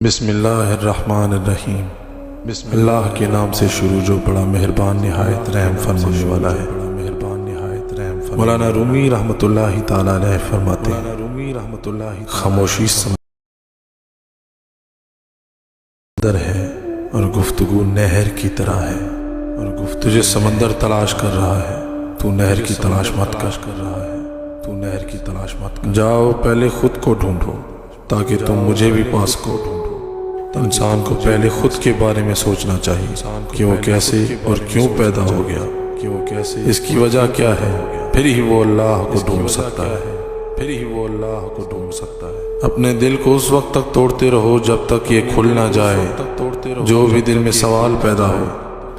بسم اللہ الرحمن الرحیم۔ بسم اللہ کے نام سے شروع جو بڑا مہربان نہایت رحم فرمانے والا ہے۔ مولانا رومی رحمۃ اللہ تعالی علیہ فرماتے ہیں، خاموشی سمندر ہے اور گفتگو نہر کی طرح ہے، تجھے سمندر تلاش کر رہا ہے، تو نہر کی تلاش مت کر۔ جاؤ پہلے خود کو ڈھونڈو تاکہ تم مجھے بھی پاس کو ڈھونڈو۔ انسان کو پہلے خود کے بارے میں سوچنا چاہیے کہ وہ کیسے اور کیوں پیدا ہو گیا، اس کی وجہ کیا ہے، پھر ہی وہ اللہ کو ڈھونڈ سکتا ہے۔ اپنے دل کو اس وقت تک توڑتے رہو جب تک یہ کھل نہ جائے۔ جو بھی دل میں سوال پیدا ہو،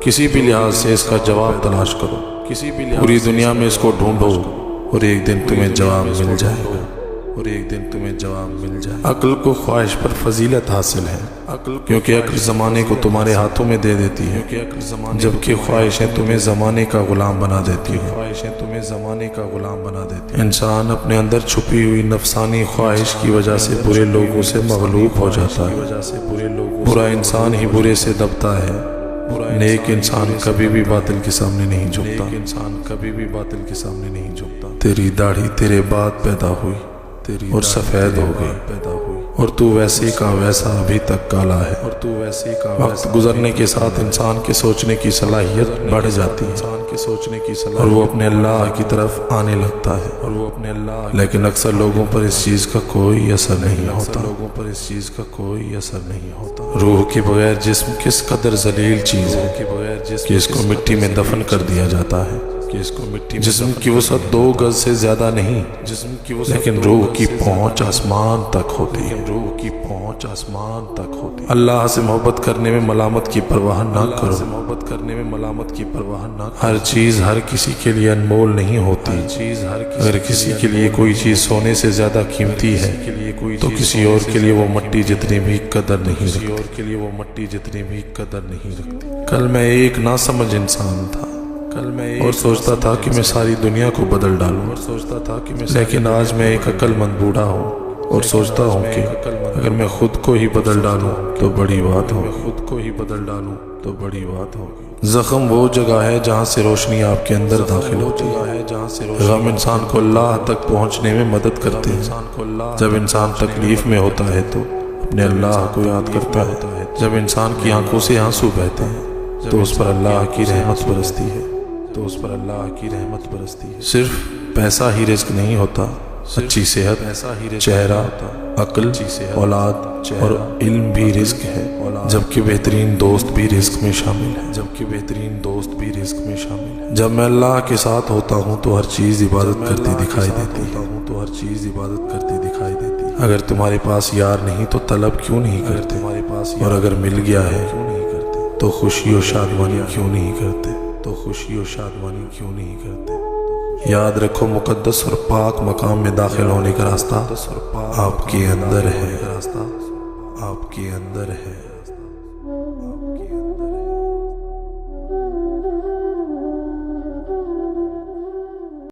کسی بھی لحاظ سے اس کا جواب تلاش کرو، پوری دنیا میں اس کو ڈھونڈو اور ایک دن تمہیں جواب مل جائے گا۔ عقل کو خواہش پر فضیلت حاصل ہے، کیونکہ عقل زمانے کو تمہارے ہاتھوں میں دے دیتی ہے، جبکہ خواہشیں تمہیں زمانے کا غلام بنا دیتی ہیں۔ انسان اپنے اندر چھپی ہوئی نفسانی خواہش کی وجہ سے برے لوگوں سے مغلوب ہو جاتا ہے۔ برا انسان ہی برے سے دبتا ہے، نیک انسان کبھی بھی باطل کے سامنے نہیں جھکتا۔ تیری داڑھی تیرے بعد پیدا ہوئی اور سفید ہو گئی، اور تو ویسے کا ویسا ابھی تک کالا ہے۔ وقت گزرنے کے ساتھ انسان کے سوچنے کی صلاحیت بڑھ جاتی ہے اور وہ اپنے اللہ کی طرف آنے لگتا ہے، لیکن اکثر لوگوں پر اس چیز کا کوئی اثر نہیں ہوتا۔ روح کے بغیر جسم کس قدر ذلیل چیز ہے کہ اس کو مٹی میں دفن کر دیا جاتا ہے۔ جسم کی وسعت 2 گز سے زیادہ نہیں، لیکن روح کی پہنچ آسمان تک ہوتی ہے۔ اللہ سے محبت کرنے میں ملامت کی پرواہ نہ کرو۔ ہر چیز ہر کسی کے لیے انمول نہیں ہوتی۔ اگر کسی کے لیے کوئی چیز سونے سے زیادہ قیمتی ہے تو کسی اور کے لیے وہ مٹی جتنی بھی قدر نہیں رکھتی۔ کل میں ایک ناسمجھ انسان تھا اور سوچتا تھا کہ میں ساری دنیا کو بدل ڈالوں، لیکن آج میں ایک عقل مند بوڑھا ہوں اور سوچتا ہوں کہ اگر میں خود کو ہی بدل ڈالوں تو بڑی بات ہوگی۔ زخم وہ جگہ ہے جہاں سے روشنی آپ کے اندر داخل ہوتی ہے۔ غم انسان کو اللہ تک پہنچنے میں مدد کرتے ہیں۔ جب انسان تکلیف میں ہوتا ہے تو اپنے اللہ کو یاد کرتا ہے۔ جب انسان کی آنکھوں سے آنسو بہتے ہیں تو اس پر اللہ کی رحمت برستی ہے۔ صرف پیسہ ہی رزق نہیں ہوتا، اچھی صحت، چہرہ، عقل، اولاد اور علم بھی رزق ہے، جبکہ بہترین دوست بھی رزق میں شامل ہے۔ جب میں اللہ کے ساتھ ہوتا ہوں تو ہر چیز عبادت کرتی دکھائی دیتی ہے۔ اگر تمہارے پاس یار نہیں تو طلب کیوں نہیں کرتے، اور اگر مل گیا ہے تو خوشی و شادمانی کیوں نہیں کرتے۔ یاد رکھو، مقدس اور پاک مقام میں داخل ہونے کا راستہ آپ کے اندر ہے۔